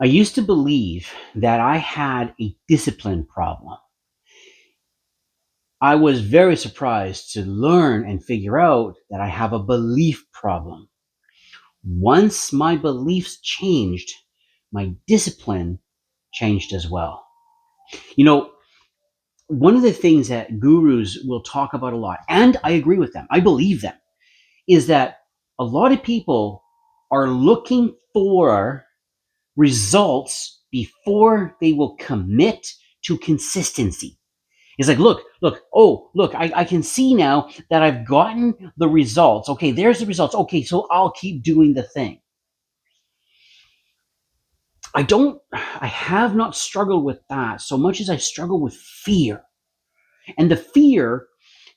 I used to believe that I had a discipline problem. I was very surprised to learn and figure out that I have a belief problem. Once my beliefs changed, my discipline changed as well. You know, one of the things that gurus will talk about a lot, and I agree with them, I believe them, is that a lot of people are looking for results before they will commit to consistency. It's like, look, I can see now that I've gotten the results. Okay, there's the results. Okay, so I'll keep doing the thing. I have not struggled with that so much as I struggle with fear. And the fear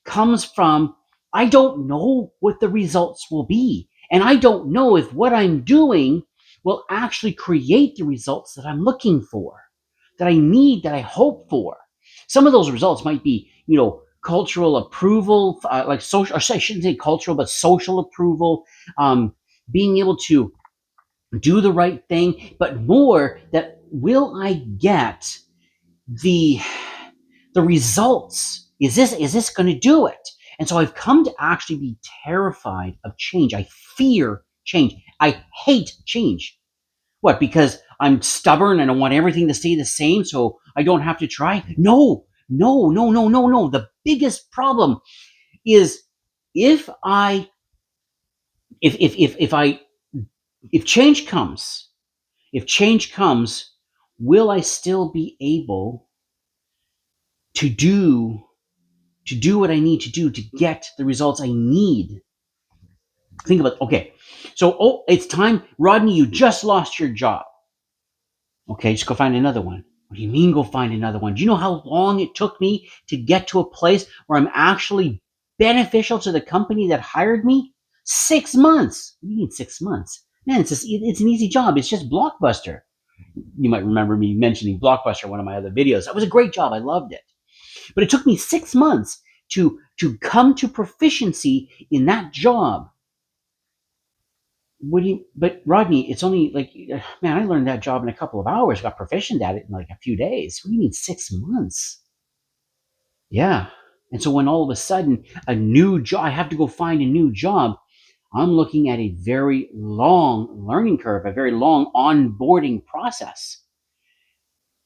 comes from I don't know what the results will be. And I don't know if what I'm doing will actually create the results that I'm looking for, that I need, that I hope for. Some of those results might be, cultural approval, like social, or I shouldn't say cultural, but social approval, being able to do the right thing, but more that will I get the the results? Is this going to do it? And so I've come to actually be terrified of change. I fear change. I hate change. What? Because I'm stubborn and I want everything to stay the same so I don't have to try? No, no, no, no, no, no. The biggest problem is if I if I if change comes, if change comes, will I still be able to do what I need to do to get the results I need? Think about, okay, so it's time, Rodney, you just lost your job. Okay, just go find another one. What do you mean go find another one? Do you know how long it took me to get to a place where I'm actually beneficial to the company that hired me? 6 months. What do you mean 6 months? Man, it's an easy job. It's just Blockbuster. You might remember me mentioning Blockbuster in one of my other videos. That was a great job. I loved it. But it took me 6 months to come to proficiency in that job. But Rodney, it's only like, man, I learned that job in a couple of hours, got proficient at it in like a few days. What do you mean 6 months? Yeah. And so when all of a sudden a new job, I have to go find a new job, I'm looking at a very long learning curve, a very long onboarding process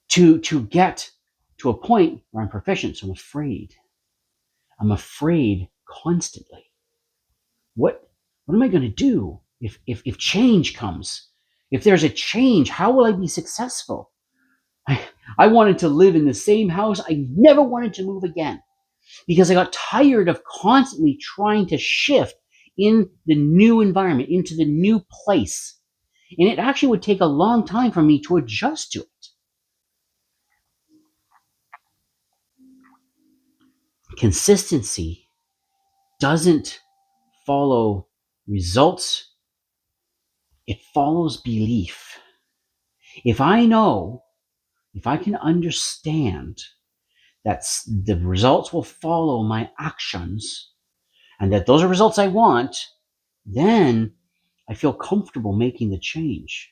to get to a point where I'm proficient. So I'm afraid. I'm afraid constantly. What am I going to do if change comes? If there's a change, how will I be successful? I wanted to live in the same house. I never wanted to move again because I got tired of constantly trying to shift in the new environment, into the new place. And it actually would take a long time for me to adjust to it. Consistency doesn't follow results, it follows belief. If I know, if I can understand that the results will follow my actions and that those are results I want, then I feel comfortable making the change.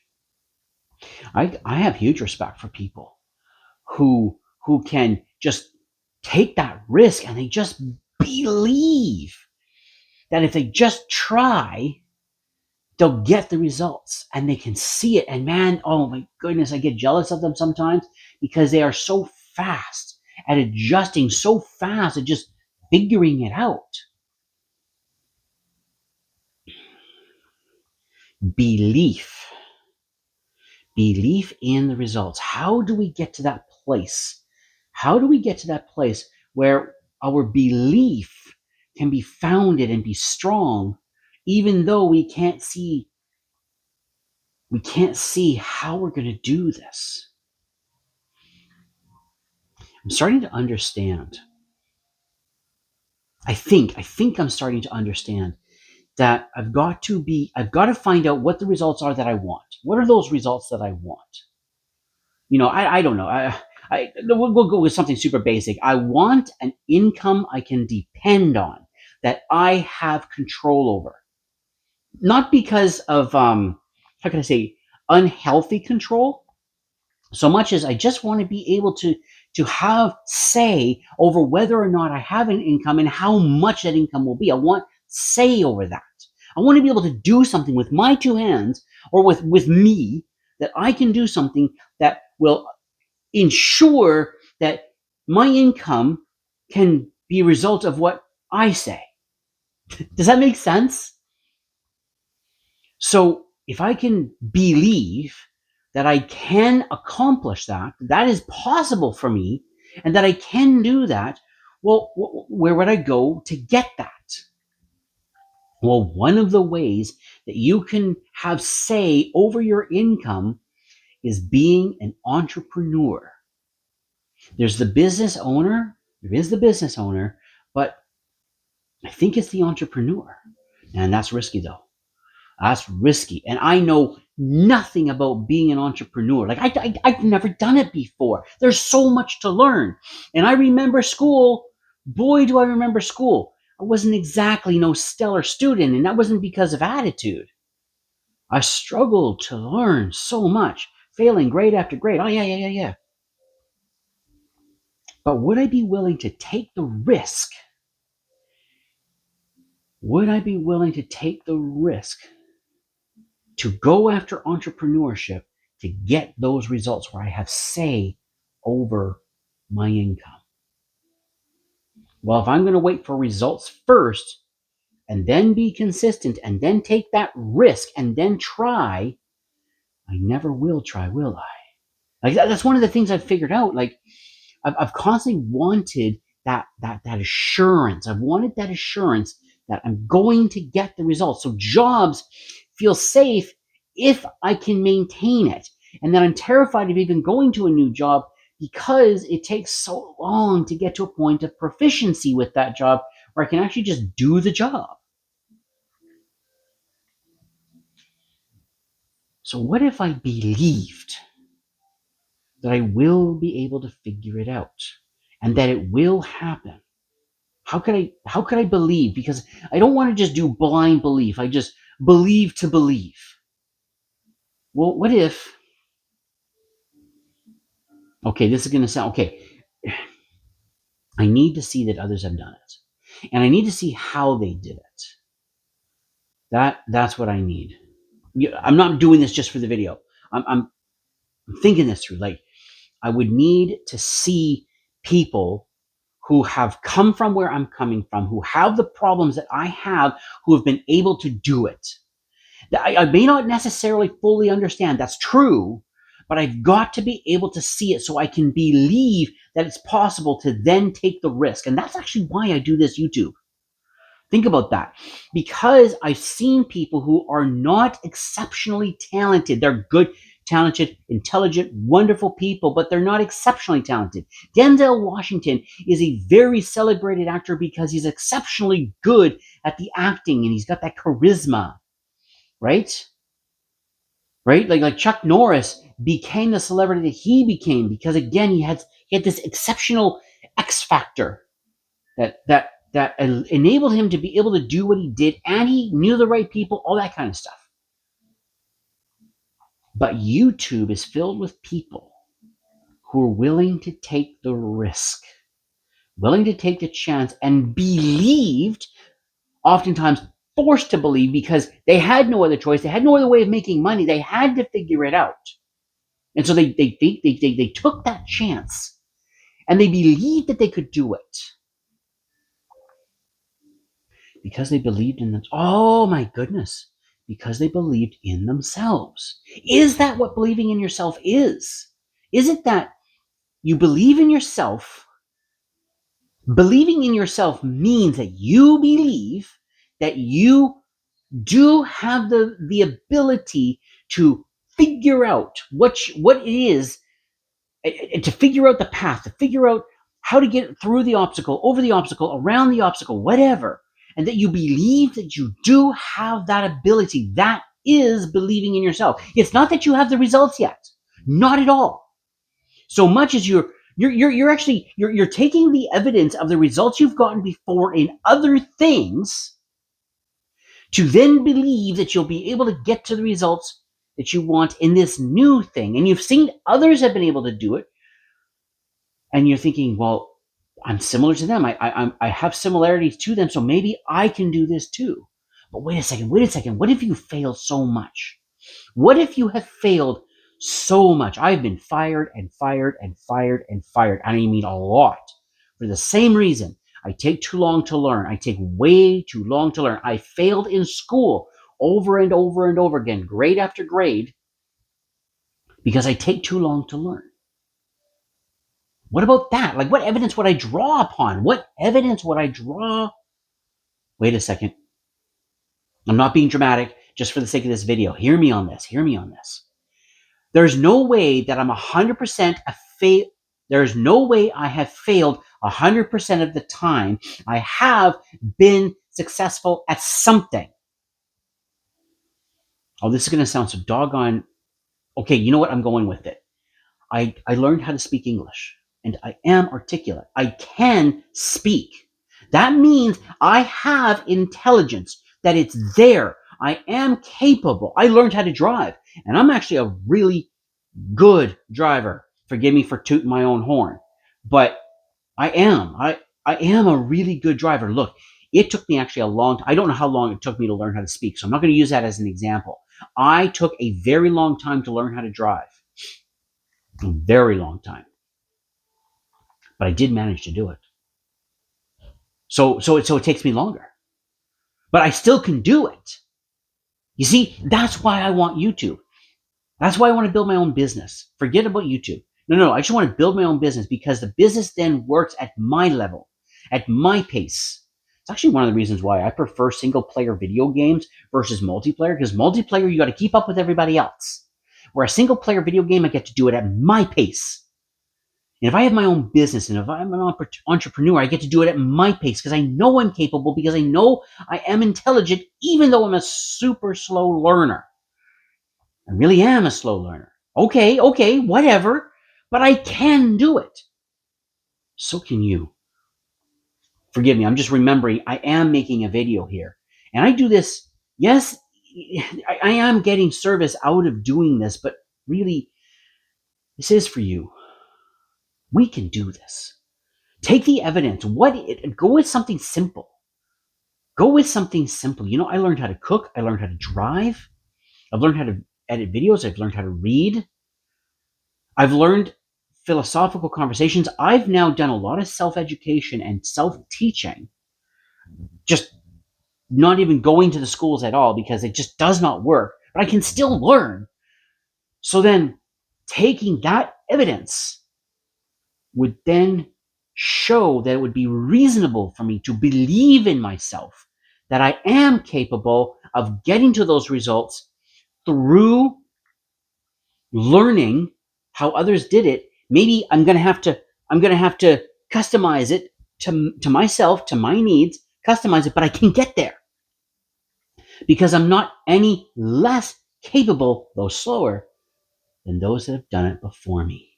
I have huge respect for people who can just take that risk and they just believe that if they just try, they'll get the results and they can see it. And man, oh my goodness, I get jealous of them sometimes because they are so fast at adjusting, so fast at just figuring it out. Belief, belief in the results. How do we get to that place? How do we get to that place where our belief can be founded and be strong, even though we can't see how we're going to do this? I'm starting to understand. I think I'm starting to understand that I've got to find out what the results are that I want. What are those results that I want? I don't know. We'll go with something super basic. I want an income I can depend on, that I have control over. Not because of how can I say, unhealthy control, So much as I just want to be able to have say over whether or not I have an income and how much that income will be. I want say over that. I want to be able to do something with my two hands or with me, that I can do something that will ensure that my income can be a result of what I say. Does that make sense? So if I can believe that I can accomplish that, that is possible for me, and that I can do that, well, where would I go to get that? Well, one of the ways that you can have say over your income is being an entrepreneur. There's the business owner, there is the business owner, but I think it's the entrepreneur. And that's risky though. That's risky. And I know nothing about being an entrepreneur. Like I've never done it before. There's so much to learn. And I remember school. Boy, do I remember school. I wasn't exactly no stellar student, and that wasn't because of attitude. I struggled to learn so much, failing grade after grade. Oh, yeah. But would I be willing to take the risk? Would I be willing to take the risk to go after entrepreneurship to get those results where I have say over my income? Well, if I'm going to wait for results first and then be consistent and then take that risk and then try, I never will try, will I? Like that's one of the things I've figured out. Like I've constantly wanted that assurance. I've wanted that assurance that I'm going to get the results. So jobs feel safe if I can maintain it. And then I'm terrified of even going to a new job because it takes so long to get to a point of proficiency with that job where I can actually just do the job. So what if I believed that I will be able to figure it out and that it will happen? How could I believe? Because I don't want to just do blind belief. I just believe to believe. Well, what if, okay, this is going to sound, okay, I need to see that others have done it. And I need to see how they did it. That's what I need. I'm not doing this just for the video. I'm thinking this through. Like, I would need to see people who have come from where I'm coming from, who have the problems that I have, who have been able to do it. I may not necessarily fully understand. That's true, but I've got to be able to see it so I can believe that it's possible to then take the risk. And that's actually why I do this YouTube. Think about that. Because I've seen people who are not exceptionally talented. They're good, talented, intelligent, wonderful people, but they're not exceptionally talented. Denzel Washington is a very celebrated actor because he's exceptionally good at the acting and he's got that charisma, right? Right? Like Chuck Norris became the celebrity that he became because again he had this exceptional X factor that enabled him to be able to do what he did, and he knew the right people, all that kind of stuff. But YouTube is filled with people who are willing to take the risk, willing to take the chance, and believed, oftentimes forced to believe because they had no other choice, they had no other way of making money, they had to figure it out. And so they took that chance and they believed that they could do it because they believed in them. Oh my goodness, because they believed in themselves. Is that what believing in yourself is? Is it that you believe in yourself? Believing in yourself means that you believe that you do have the ability to figure out what it is, to figure out the path, to figure out how to get through the obstacle, over the obstacle, around the obstacle, whatever. And that you believe that you do have that ability. That is believing in yourself. It's not that you have the results yet. Not at all. So much as you're taking the evidence of the results you've gotten before in other things to then believe that you'll be able to get to the results that you want in this new thing, and you've seen others have been able to do it, and you're thinking, well, I'm similar to them. I have similarities to them, so maybe I can do this too. But wait a second. What if you failed so much? What if you have failed so much? I've been fired and fired and fired and fired. I mean a lot. For the same reason. I take too long to learn. I take way too long to learn. I failed in school over and over and over again, grade after grade, because I take too long to learn. What about that? Like, what evidence would I draw upon? What evidence would I draw? Wait a second. I'm not being dramatic just for the sake of this video. Hear me on this. Hear me on this. There's no way that I'm 100% a fail. There's no way I have failed 100% of the time. I have been successful at something. Oh, this is going to sound so doggone. Okay, you know what? I'm going with it. I learned how to speak English, and I am articulate. I can speak. That means I have intelligence, that it's there. I am capable. I learned how to drive, and I'm actually a really good driver. Forgive me for tooting my own horn, but I am. I am a really good driver. Look, it took me actually a long time. I don't know how long it took me to learn how to speak, so I'm not going to use that as an example. I took a very long time to learn how to drive. A very long time. But I did manage to do it. So it takes me longer. But I still can do it. You see, that's why I want YouTube. That's why I want to build my own business. Forget about YouTube. No, I just want to build my own business because the business then works at my level, at my pace. It's actually one of the reasons why I prefer single player video games versus multiplayer, because multiplayer, you got to keep up with everybody else. Where a single player video game, I get to do it at my pace. And if I have my own business and if I'm an entrepreneur, I get to do it at my pace because I know I'm capable, because I know I am intelligent, even though I'm a super slow learner. I really am a slow learner. Okay, whatever. But I can do it. So can you. Forgive me, I'm just remembering I am making a video here. And I do this, yes, I am getting service out of doing this, but really, this is for you. We can do this. Take the evidence. Go with something simple. Go with something simple. You know, I learned how to cook. I learned how to drive. I've learned how to edit videos. I've learned how to read. I've learned philosophical conversations. I've now done a lot of self-education and self-teaching, just not even going to the schools at all because it just does not work, but I can still learn. So then taking that evidence would then show that it would be reasonable for me to believe in myself, that I am capable of getting to those results through learning how others did it. Maybe I'm going to have to customize it to myself, to my needs, customize it, but I can get there because I'm not any less capable, though slower, than those that have done it before me.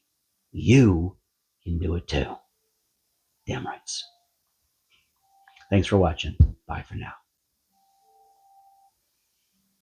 You can do it too. Damn rights. Thanks for watching. Bye for now.